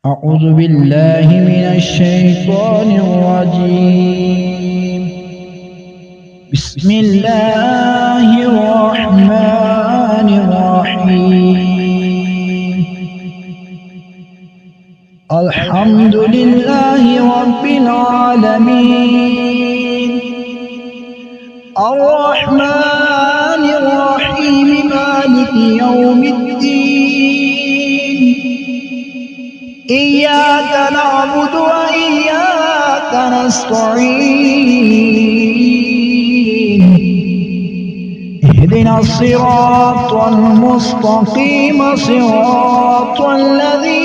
أعوذ بالله من الشيطان الرجيم. بسم الله الرحمن الرحيم. الحمد لله رب العالمين، الرحمن الرحيم، مالك يوم الدين. إياك نعبد وإياك نستعين. اهدنا الصراط المستقيم، صراط الذين